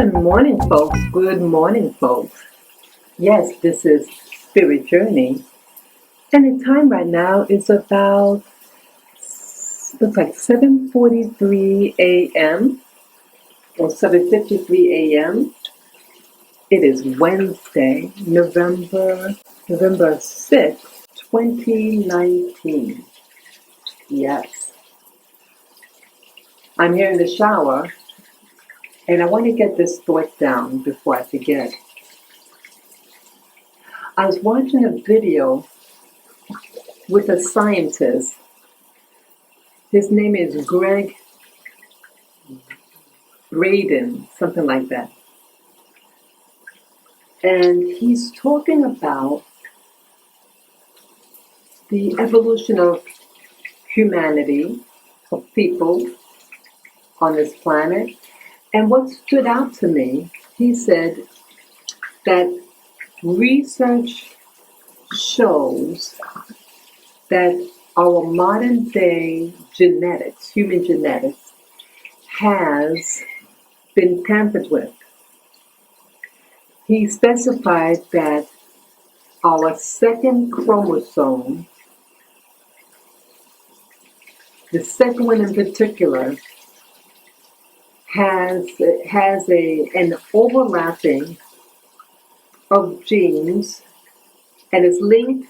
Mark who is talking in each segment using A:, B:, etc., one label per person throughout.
A: Good morning, folks. Good morning, folks. Yes, this is Spirit Journey. And the time right now is about, looks like 7:43 a.m. or 7:53 a.m. It is Wednesday, November 6th, 2019. Yes. I'm here in the shower, and I want to get this thought down before I forget. I was watching a video with a scientist. His name is Greg Braden, something like that. And he's talking about the evolution of humanity, of people on this planet. And what stood out to me, he said that research shows that our modern day genetics, human genetics, has been tampered with. He specified that our second chromosome, the second one in particular, has an overlapping of genes and is linked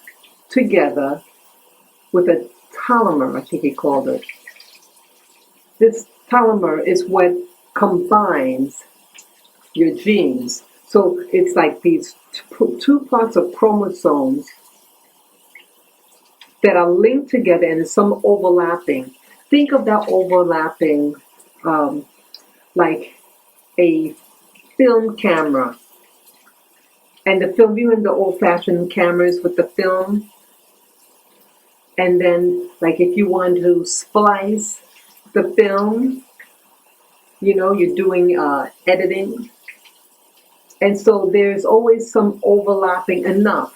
A: together with a telomere, I think he called it. This telomere is what combines your genes. So it's like these two parts of chromosomes that are linked together and some overlapping. Think of that overlapping like a film camera. And the film, you know, the old-fashioned cameras with the film. And then, like, if you want to splice the film, you know, you're doing editing. And so there's always some overlapping enough.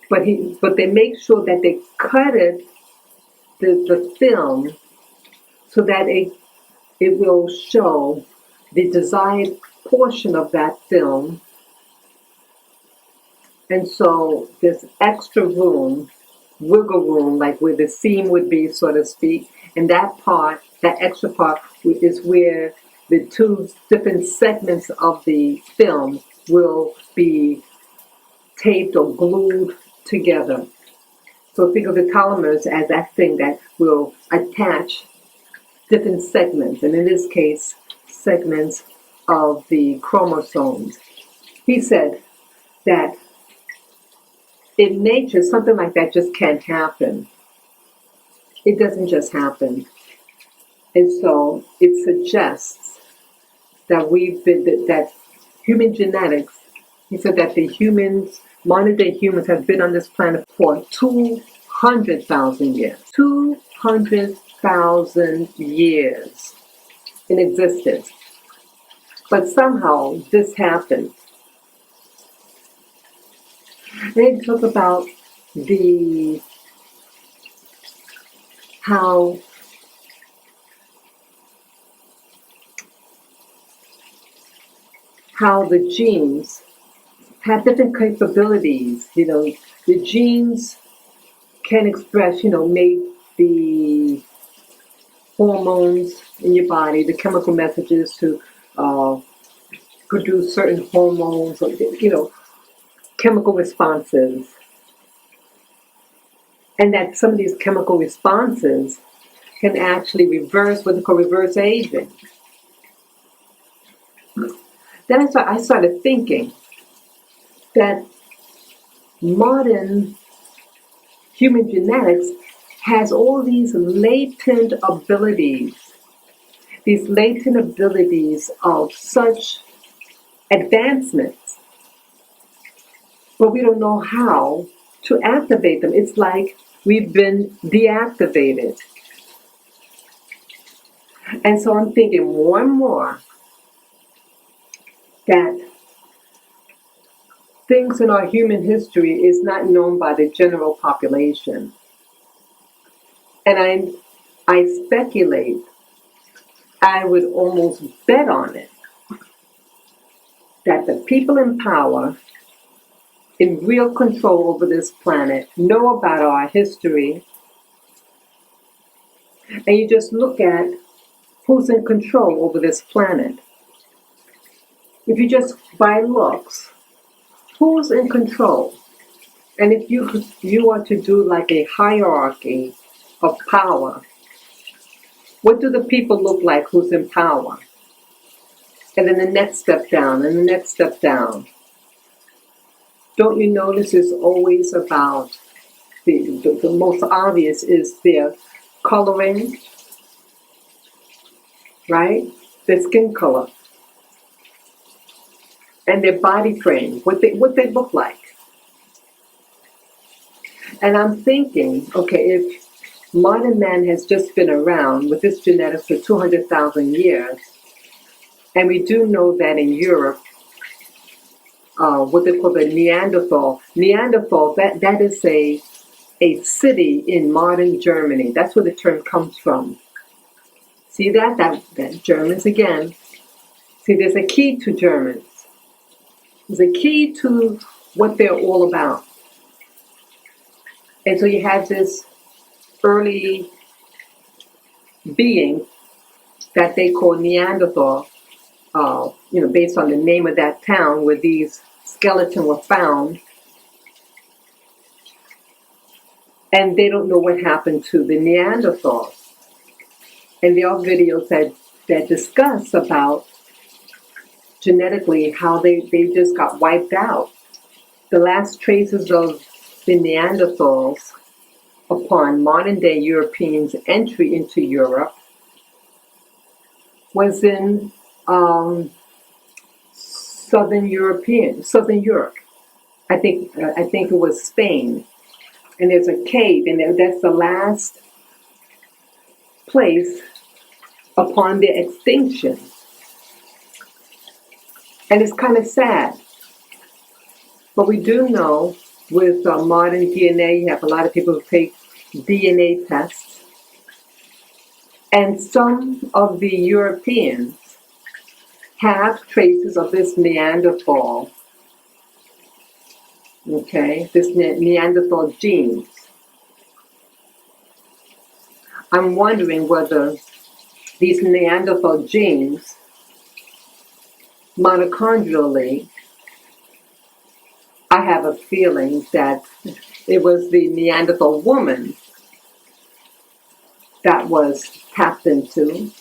A: But they make sure that they cut the film so that it will show the desired portion of that film. And so there's extra room, wiggle room, like where the seam would be, so to speak. And that extra part is where the two different segments of the film will be taped or glued together. So think of the telomeres as that thing that will attach different segments, and in this case, segments of the chromosomes. He said that in nature, something like that just can't happen. It doesn't just happen. And so it suggests that that human genetics, he said that modern day humans have been on this planet for 200,000 years. 200,000 years in existence. But somehow this happened. They talk about how the genes have different capabilities. You know, the genes can express, make the hormones in your body, the chemical messages to produce certain hormones, or, chemical responses. And that some of these chemical responses can actually reverse what they call reverse aging. Then I started thinking that modern human genetics has all these latent abilities of such advancements, but we don't know how to activate them. It's like we've been deactivated. And so I'm thinking more and more that things in our human history is not known by the general population. And I speculate I would almost bet on it that the people in power, in real control over this planet, know about our history, and you just look at who's in control over this planet. If you just by looks, who's in control? And if you are to do like a hierarchy of power, what do the people look like who's in power? And then the next step down, and the next step down. Don't you notice it's always about the most obvious is their coloring, right? Their skin color and their body frame, what they look like. And I'm thinking, okay, if modern man has just been around with this genetics for 200,000 years, and we do know that in Europe, what they call the Neanderthal, that is a city in modern Germany. That's where the term comes from. See that Germans again. See, there's a key to Germans. There's a key to what they're all about. And so you have this early being that they call Neanderthal, based on the name of that town where these skeletons were found. And they don't know what happened to the Neanderthals. And there are videos that discuss about genetically how they just got wiped out. The last traces of the Neanderthals upon modern day Europeans' entry into Europe was in Southern Europe. I think it was Spain. And there's a cave, and that's the last place upon their extinction. And it's kind of sad. But we do know with modern DNA, you have a lot of people who take DNA tests. And some of the Europeans have traces of this Neanderthal, okay, this Neanderthal genes. I'm wondering whether these Neanderthal genes, mitochondrially, I have a feeling that it was the Neanderthal woman that was tapped into,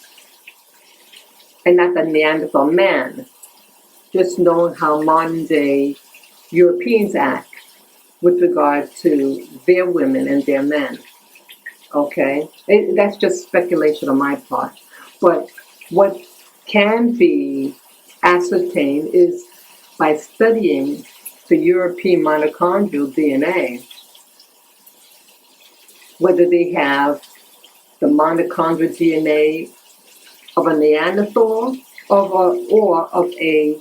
A: and not the Neanderthal man, just knowing how modern day Europeans act with regard to their women and their men. Okay? That's just speculation on my part. But what can be ascertained is by studying the European mitochondrial DNA, whether they have the mitochondrial DNA of a Neanderthal or of a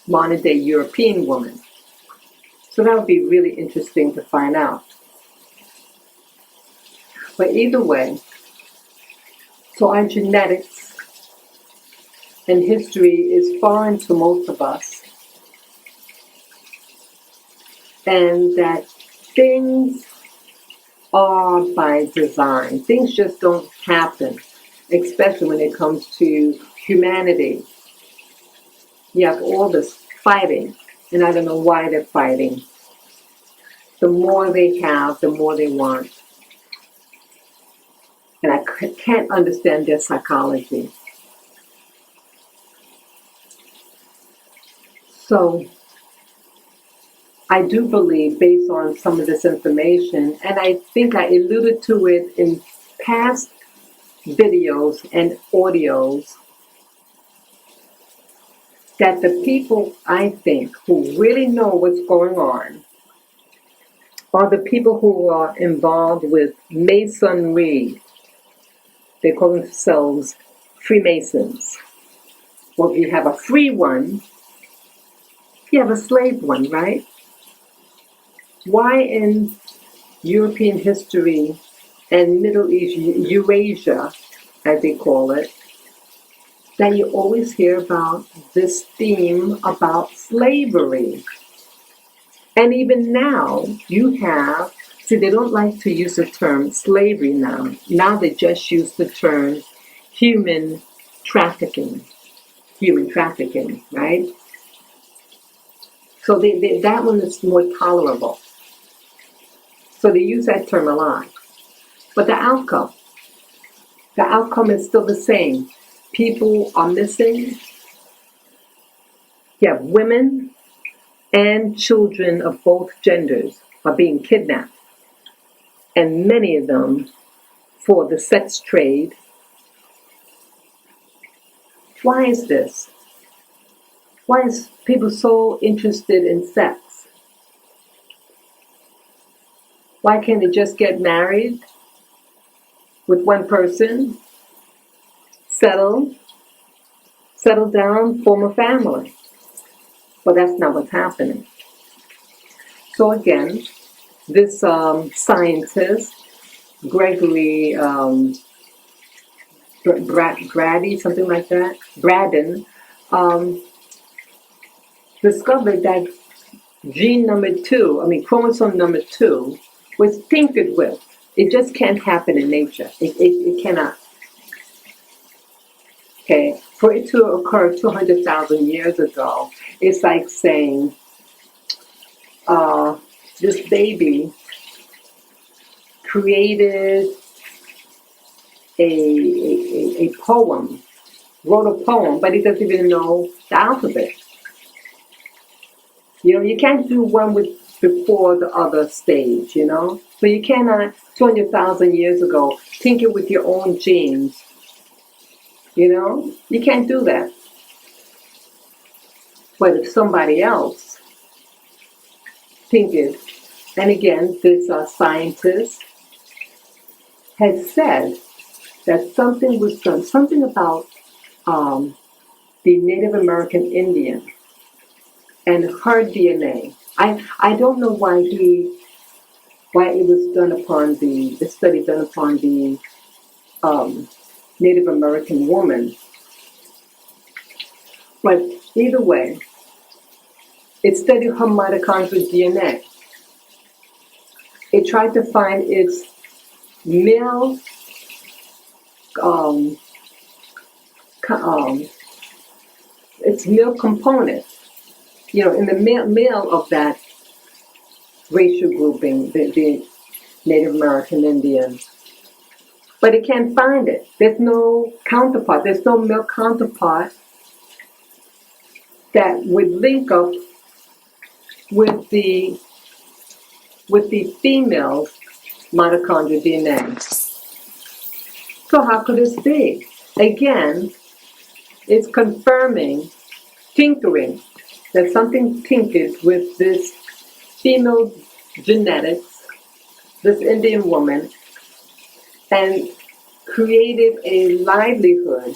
A: modern day European woman. So that would be really interesting to find out. But either way, so our genetics and history is foreign to most of us. And that things are by design. Things just don't happen, especially when it comes to humanity. You have all this fighting, and I don't know why they're fighting. The more they have, the more they want. And I can't understand their psychology. So I do believe, based on some of this information, and I think I alluded to it in past videos and audios, that the people, I think, who really know what's going on are the people who are involved with Masonry. They call themselves Freemasons. Well, if you have a free one, you have a slave one, right? Why in European history and Middle East, Eurasia, as they call it, that you always hear about this theme about slavery. And even now, you have, see, they don't like to use the term slavery now. Now they just use the term human trafficking. Human trafficking, right? So that one is more tolerable. So they use that term a lot. But the outcome is still the same. People are missing. You have women and children of both genders are being kidnapped. And many of them for the sex trade. Why is this? Why is people so interested in sex? Why can't they just get married with one person, settle down, form a family? Well, that's not what's happening. So again, this scientist, Gregory Brady, something like that, Braden, discovered that chromosome number 2 was tinkered with. It just can't happen in nature. It cannot. Okay, for it to occur 200,000 years ago, it's like saying this baby created a poem, wrote a poem, but he doesn't even know the alphabet. You can't do one before the other stage, So you cannot, 200,000 years ago, tinker with your own genes. You can't do that. But if somebody else tinkered, and again, this scientist had said that something was done, something about the Native American Indian and her DNA. I don't know why it was done upon the study done upon the Native American woman. But either way, it studied her mitochondrial DNA. It tried to find its male component, in the male of that racial grouping, the Native American Indian. But it can't find it. There's no counterpart. There's no male counterpart that would link up with the female mitochondrial DNA. So how could this be? Again, it's confirming, tinkering, that something tinkered with this female genetics, this Indian woman, and created a livelihood.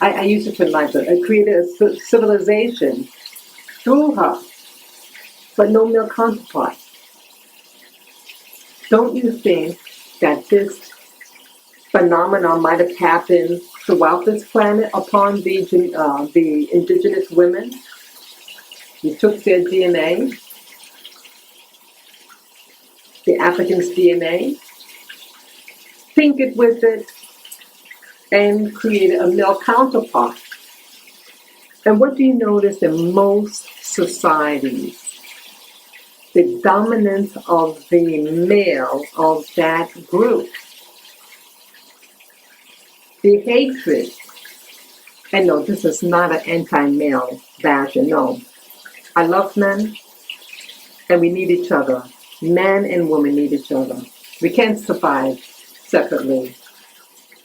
A: I use the term livelihood. I created a civilization through her, but no male counterpart. Don't you think that this phenomenon might have happened throughout this planet upon the indigenous women? You took their DNA, the Africans' DNA, tinkered with it, and created a male counterpart. And what do you notice in most societies? The dominance of the male of that group. The hatred. And no, this is not an anti-male basher, no. I love men, and we need each other. Man and woman need each other. We can't survive separately.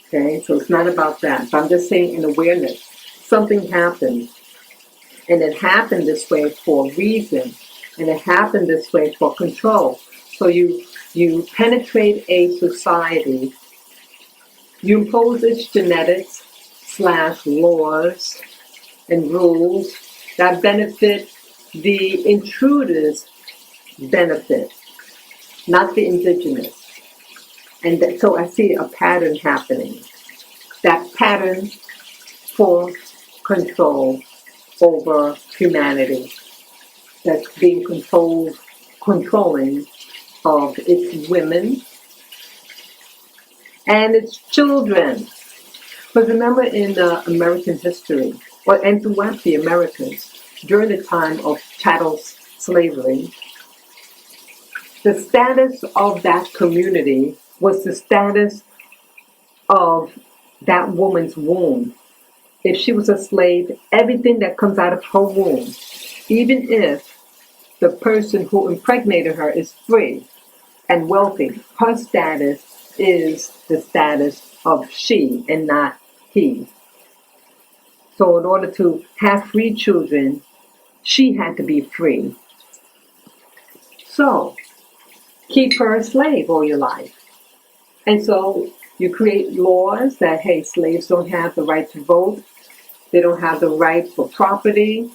A: Okay, so it's not about that. But I'm just saying in awareness, something happened. And it happened this way for a reason. And it happened this way for control. So you penetrate a society, you impose its genetics / laws and rules that benefit the intruders' benefit, not the indigenous. And so I see a pattern happening. That pattern for control over humanity, that's being controlling of its women and its children. But remember, in American history, and throughout the Americas, during the time of chattel slavery, the status of that community was the status of that woman's womb. If she was a slave, everything that comes out of her womb, even if the person who impregnated her is free and wealthy, her status is the status of she and not he. So in order to have free children, she had to be free. So keep her a slave all your life. And so you create laws that, hey, slaves don't have the right to vote. They don't have the right for property.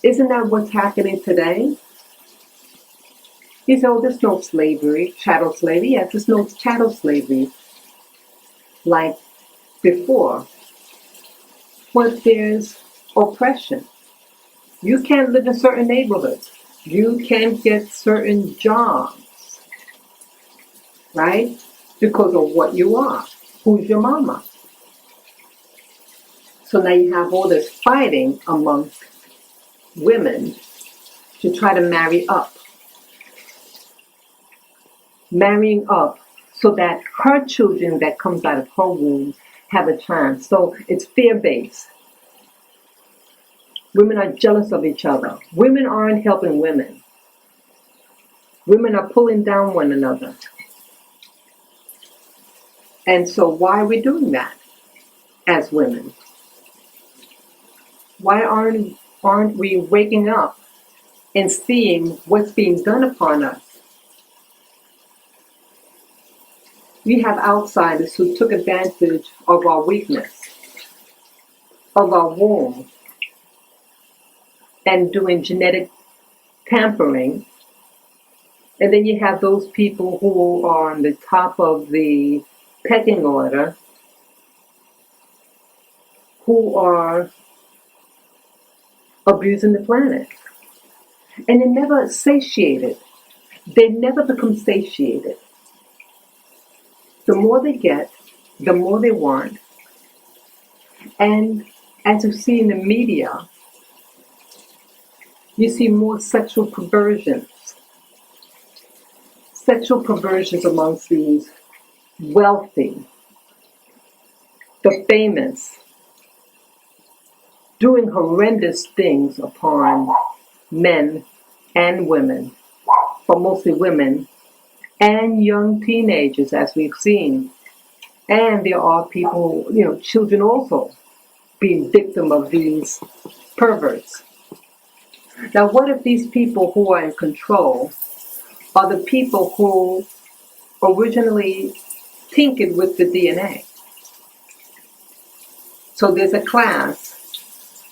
A: Isn't that what's happening today? You say, oh, there's no slavery, chattel slavery. Yes, there's no chattel slavery like before. But there's oppression. You can't live in certain neighborhoods. You can't get certain jobs, right? Because of what you are. Who's your mama? So now you have all this fighting amongst women to try to marry up. Marrying up so that her children that comes out of her womb have a chance. So it's fear-based. Women are jealous of each other. Women aren't helping women. Women are pulling down one another. And so why are we doing that as women? Why aren't we waking up and seeing what's being done upon us? We have outsiders who took advantage of our weakness, of our womb, and doing genetic tampering. And then you have those people who are on the top of the pecking order who are abusing the planet. And they're never satiated. They never become satiated. The more they get, the more they want. And as you see in the media, you see more sexual perversions. Sexual perversions amongst these wealthy, the famous, doing horrendous things upon men and women, but mostly women, and young teenagers, as we've seen. And there are people, children also being victim of these perverts. Now, what if these people who are in control are the people who originally tinkered with the DNA? So there's a class,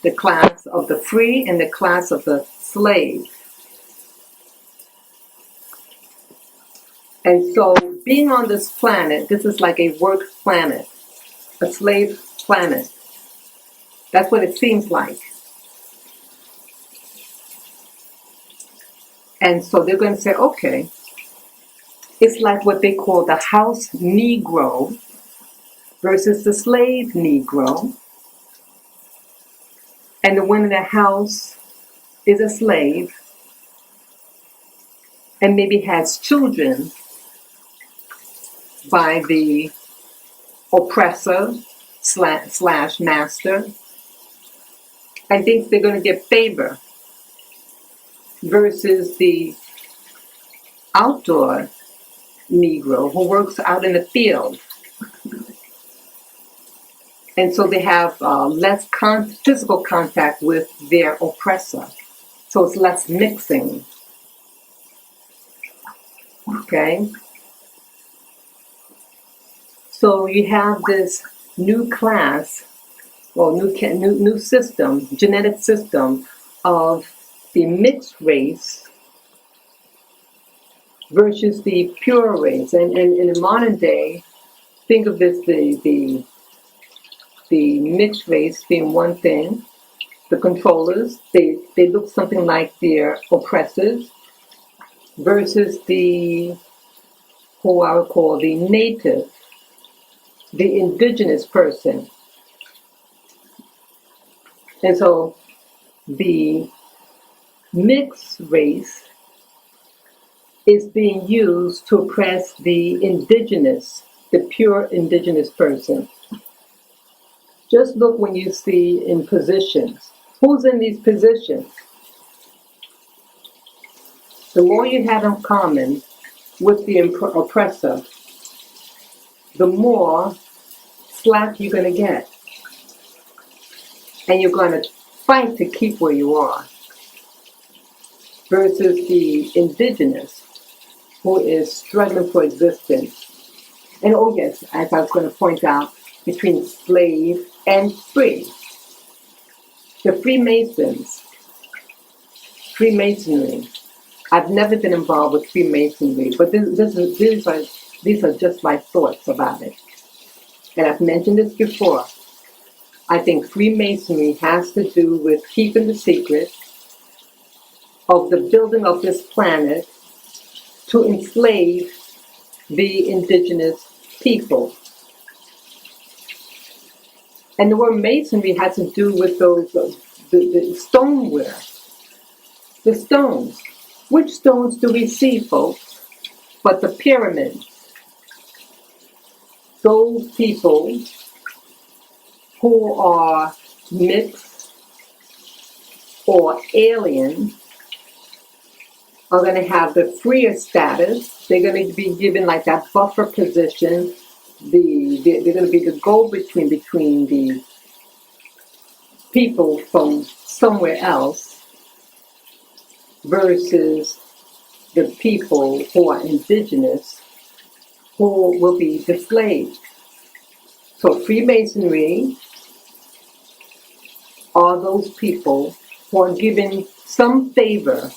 A: the class of the free and the class of the slave. And so being on this planet, this is like a work planet, a slave planet. That's what it seems like. And so they're going to say, okay, it's like what they call the house Negro versus the slave Negro. And the one in the house is a slave and maybe has children by the oppressor slash master, and thinks they're going to get favor, versus the outdoor Negro who works out in the field. And so they have less physical contact with their oppressor. So it's less mixing. Okay? So you have this new class, or new system, genetic system of the mixed race versus the pure race. And in the modern day, think of this, the the mixed race being one thing, the controllers, they look something like their oppressors, versus the, who I would call the native, the indigenous person. And so the mixed race is being used to oppress the indigenous, the pure indigenous person. Just look when you see in positions. Who's in these positions? The more you have in common with the oppressor, the more slack you're going to get. And you're going to fight to keep where you are. Versus the indigenous, who is struggling for existence. And oh yes, as I was going to point out, between slave and free. The Freemasonry. I've never been involved with Freemasonry, but these are just my thoughts about it. And I've mentioned this before. I think Freemasonry has to do with keeping the secret of the building of this planet to enslave the indigenous people. And the word masonry has to do with those, the stoneware, the stones. Which stones do we see, folks? But the pyramids. Those people who are mixed or alien are going to have the freer status. They're going to be given like that buffer position. They're going to be the go-between between the people from somewhere else versus the people who are indigenous, who will be the slaves. So Freemasonry are those people who are given some favor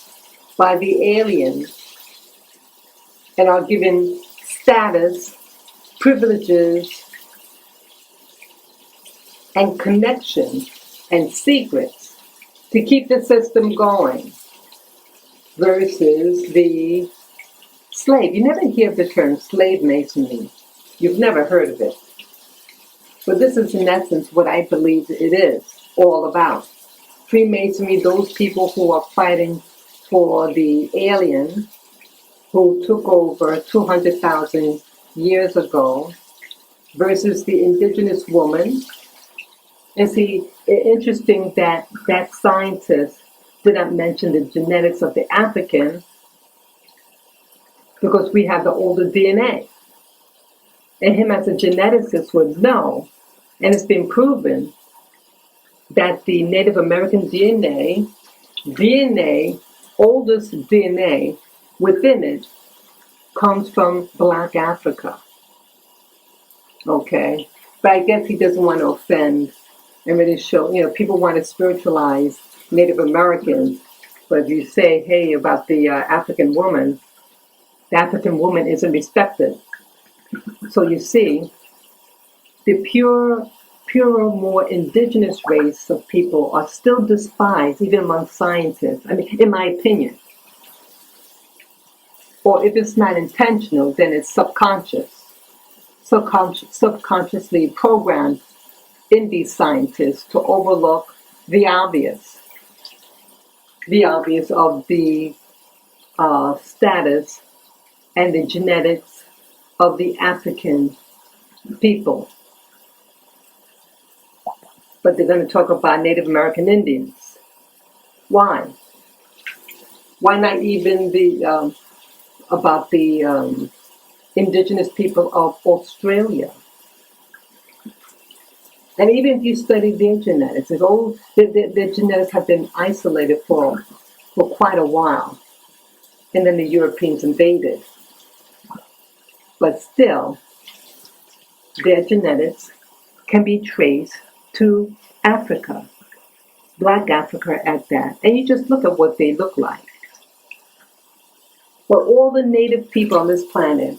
A: by the aliens and are given status, privileges, and connections and secrets to keep the system going versus the slave. You never hear the term slave masonry. You've never heard of it. But this is in essence what I believe it is all about. Freemasonry, those people who are fighting for the alien who took over 200,000 years ago versus the indigenous woman. And see, interesting that that scientist did not mention the genetics of the African because we have the older DNA. And him as a geneticist would know, and it's been proven that the Native American DNA, oldest DNA within it, comes from Black Africa. Okay? But I guess he doesn't want to offend and really show, people want to spiritualize Native Americans. But if you say, hey, about the African woman, the African woman isn't respected. So you see, the pure, more indigenous race of people are still despised, even among scientists. I mean, in my opinion. Or if it's not intentional, then it's subconsciously programmed in these scientists to overlook the obvious of the status and the genetics of the African people. But they're going to talk about Native American Indians. Why? Why not even about the indigenous people of Australia? And even if you study their genetics, their genetics have been isolated for quite a while. And then the Europeans invaded. But still, their genetics can be traced to Africa, Black Africa at that. And you just look at what they look like. Well, all the native people on this planet,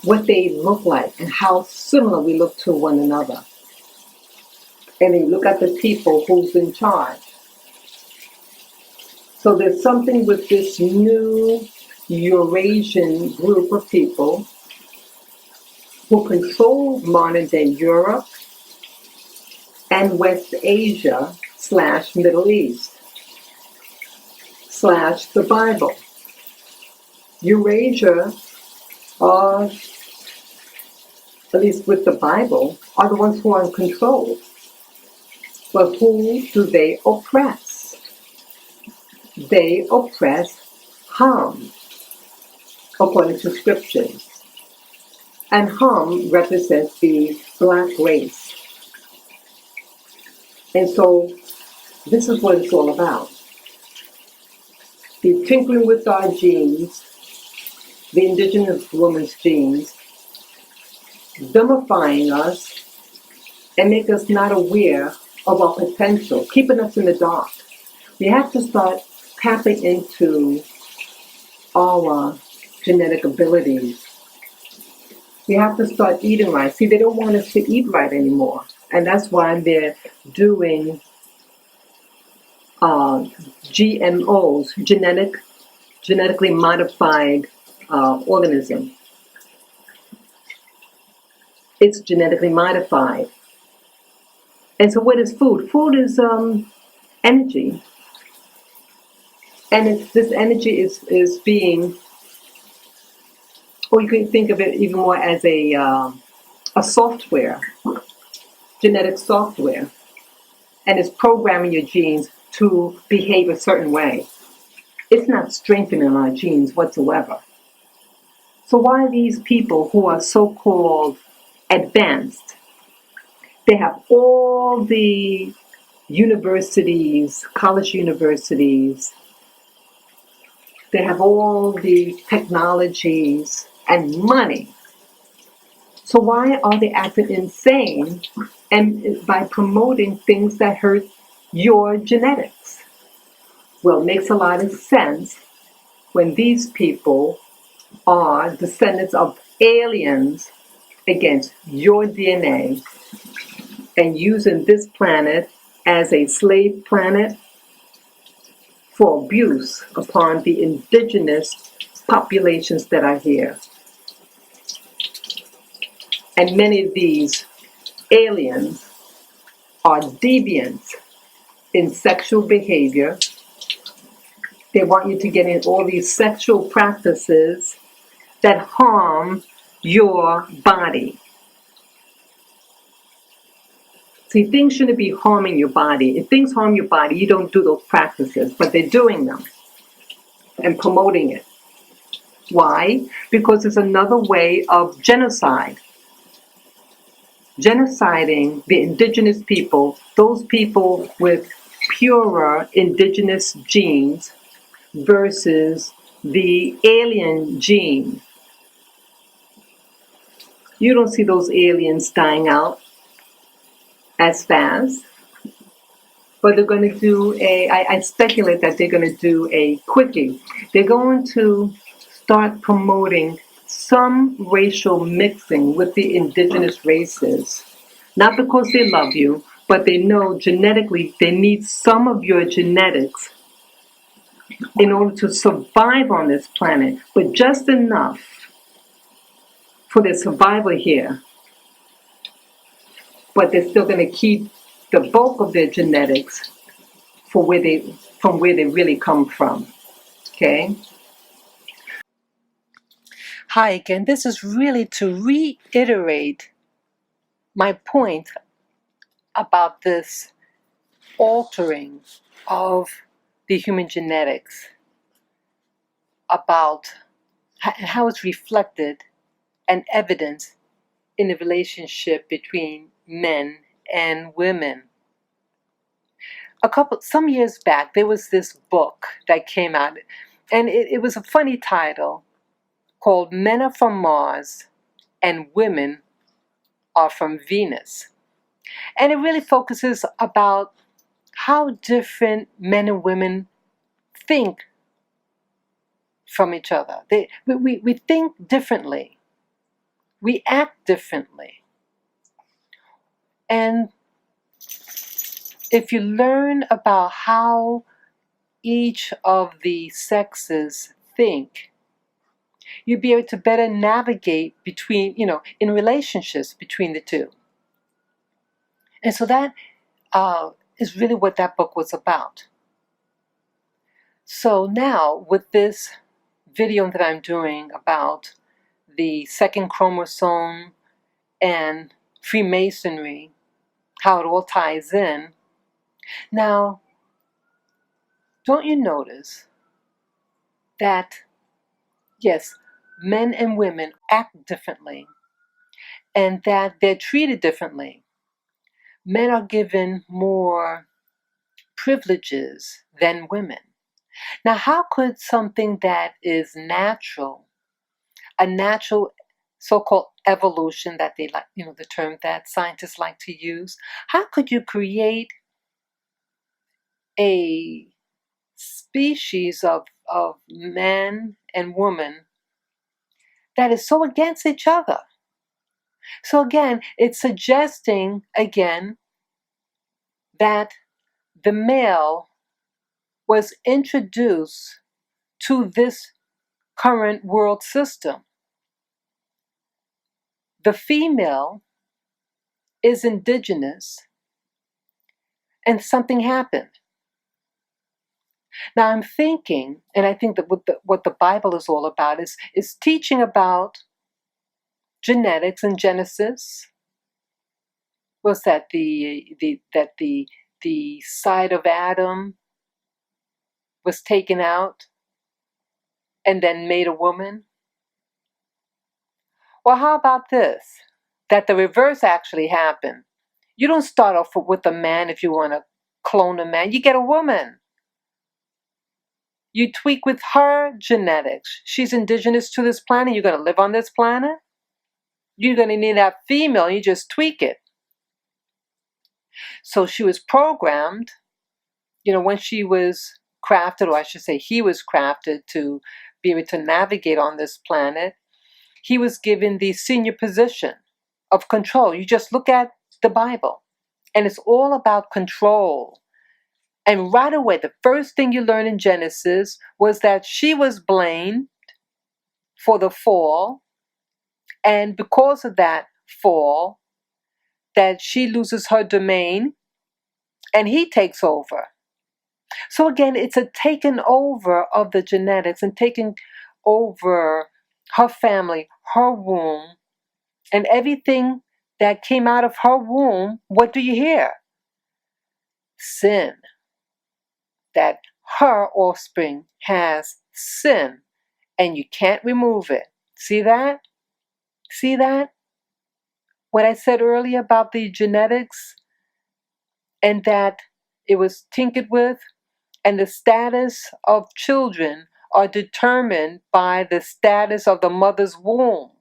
A: what they look like and how similar we look to one another. and then you look at the people who's in charge. So there's something with this new Eurasian group of people who control modern day Europe and West Asia / Middle East / the Bible. Eurasia, at least with the Bible, are the ones who are in control. But who do they oppress? They oppress Ham, according to scriptures. And Ham represents the black race. And so this is what it's all about. The tinkering with our genes, the indigenous woman's genes, dumbifying us and make us not aware of our potential, keeping us in the dark. We have to start tapping into our genetic abilities. We have to start eating right. See, they don't want us to eat right anymore. And that's why they're doing GMOs, genetically modified organism. It's genetically modified. And so what is food? Food is energy. And this energy is being, or you can think of it even more as a software, genetic software. And it's programming your genes to behave a certain way. It's not strengthening our genes whatsoever. So why are these people who are so-called advanced? They have all the universities, college universities. They have all the technologies and money. So why are they acting insane and by promoting things that hurt your genetics? Well, it makes a lot of sense when these people are descendants of aliens against your DNA and using this planet as a slave planet for abuse upon the indigenous populations that are here. And many of these aliens are deviant in sexual behavior. They want you to get in all these sexual practices that harm your body. See, things shouldn't be harming your body. If things harm your body, you don't do those practices, but they're doing them and promoting it. Why? Because it's another way of genocide. Genociding the indigenous people, those people with purer indigenous genes versus the alien gene. You don't see those aliens dying out as fast, but they're going to do I speculate that they're going to do a quickie. They're going to start promoting some racial mixing with the indigenous races. Not because they love you, but they know genetically they need some of your genetics in order to survive on this planet, but just enough for their survival here. But they're still going to keep the bulk of their genetics from where they really come from. Okay? Hi again. This is really to reiterate my point about this altering of the human genetics, about how it's reflected and evidence in the relationship between men and women. Some years back, there was this book that came out, and it was a funny title called Men Are From Mars and Women Are From Venus. And it really focuses about how different men and women think from each other. We think differently. We act differently. And
B: if you learn about how each of the sexes think, you'll be able to better navigate between, in relationships between the two. And so that is really what that book was about. So now, with this video that I'm doing about the second chromosome and Freemasonry, how it all ties in, now, don't you notice that, yes, men and women act differently and that they're treated differently? Men are given more privileges than women. Now, how could something that is natural, a natural so-called evolution that they like, the term that scientists like to use, how could you create a species of man and woman that is so against each other? So again, it's suggesting again that the male was introduced to this current world system. The female is indigenous, and something happened. Now I'm thinking, and I think that what the Bible is all about is teaching about genetics and Genesis. Was that the side of Adam was taken out and then made a woman? Well, how about this? That the reverse actually happened. You don't start off with a man if you want to clone a man. You get a woman. You tweak with her genetics. She's indigenous to this planet. You're going to live on this planet. You're going to need that female. You just tweak it. So she was programmed, when she was crafted, or I should say he was crafted to be able to navigate on this planet. He was given the senior position of control. You just look at the Bible, and it's all about control. And right away, the first thing you learn in Genesis was that she was blamed for the fall. And because of that fall, that she loses her domain and he takes over. So again, it's a taking over of the genetics and taking over her family, her womb, and everything that came out of her womb. What do you hear? Sin. That her offspring has sin, and you can't remove it. See that? See that? What I said earlier about the genetics and that it was tinkered with, and the status of children are determined by the status of the mother's womb.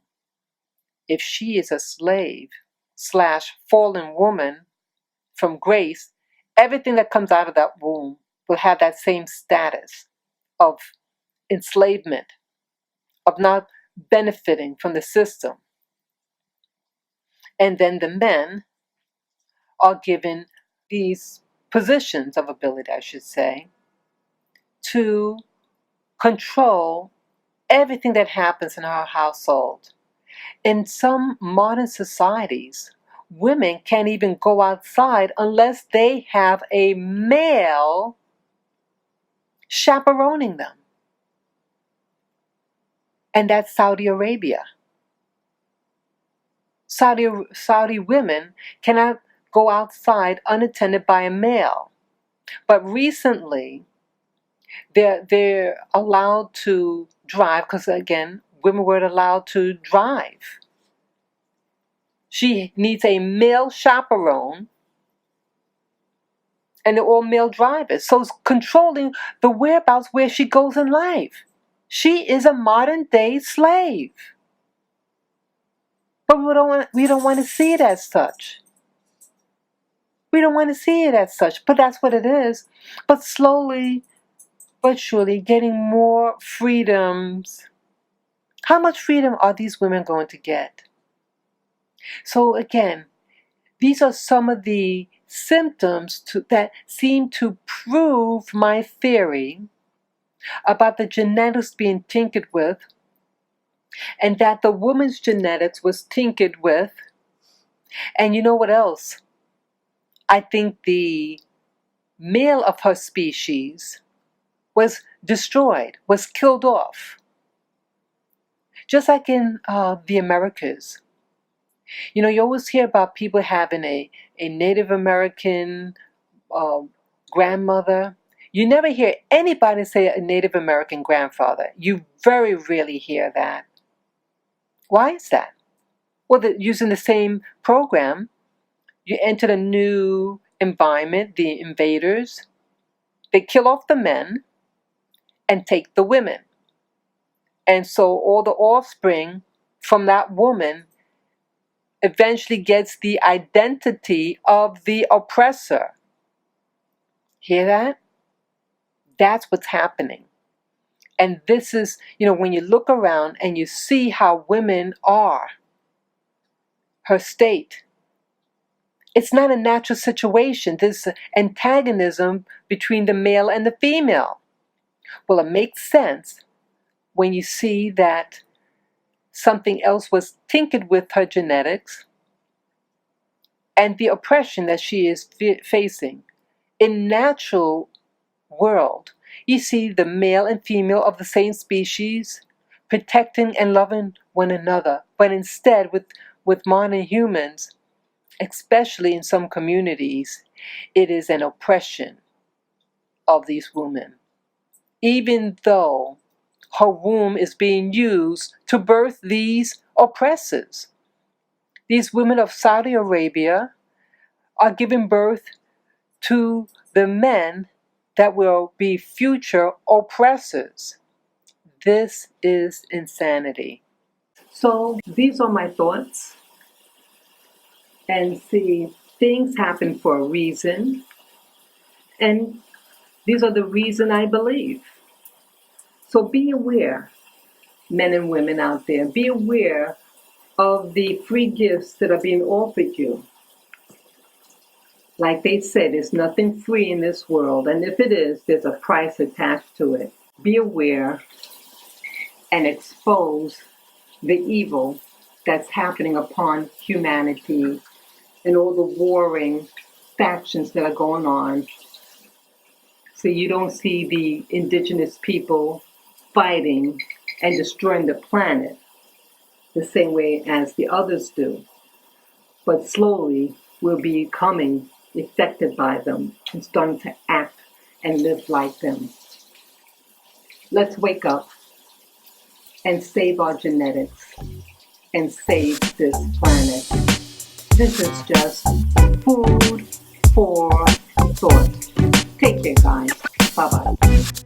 B: If she is a slave / fallen woman from grace, everything that comes out of that womb will have that same status of enslavement, of not benefiting from the system. And then the men are given these positions of ability, I should say, to control everything that happens in our household. In some modern societies, women can't even go outside unless they have a male chaperoning them. And that's Saudi Arabia. Saudi women cannot go outside unattended by a male. But recently, they're allowed to drive, because again, women were allowed to drive. She needs a male chaperone, and they're all male drivers. So it's controlling the whereabouts where she goes in life. She is a modern day slave. But we don't want to see it as such. We don't want to see it as such, but that's what it is. But slowly but surely getting more freedoms. How much freedom are these women going to get? So again, these are some of the symptoms that seem to prove my theory about the genetics being tinkered with, and that the woman's genetics was tinkered with. And you know what else? I think the male of her species was destroyed, was killed off. Just like in the Americas. You know, you always hear about people having a Native American grandmother. You never hear anybody say a Native American grandfather. You very rarely hear that. Why is that? Well, using the same program, you enter a new environment, the invaders. They kill off the men and take the women. And so all the offspring from that woman eventually gets the identity of the oppressor. Hear that? That's what's happening. And this is, when you look around and you see how women are, her state, it's not a natural situation. There's antagonism between the male and the female. Well, it makes sense when you see that something else was tinkered with her genetics and the oppression that she is facing. In natural world, you see the male and female of the same species protecting and loving one another. But instead, with modern humans, especially in some communities, it is an oppression of these women. Even though her womb is being used to birth these oppressors. These women of Saudi Arabia are giving birth to the men that will be future oppressors. This is insanity.
A: So these are my thoughts. And see, things happen for a reason. And these are the reason I believe. So be aware, men and women out there. Be aware of the free gifts that are being offered you. Like they said, there's nothing free in this world. And if it is, there's a price attached to it. Be aware and expose the evil that's happening upon humanity and all the warring factions that are going on. So you don't see the indigenous people fighting and destroying the planet the same way as the others do. But slowly we're becoming affected by them and starting to act and live like them. Let's wake up and save our genetics and save this planet. This is just food for thought. Take care, guys. Bye-bye.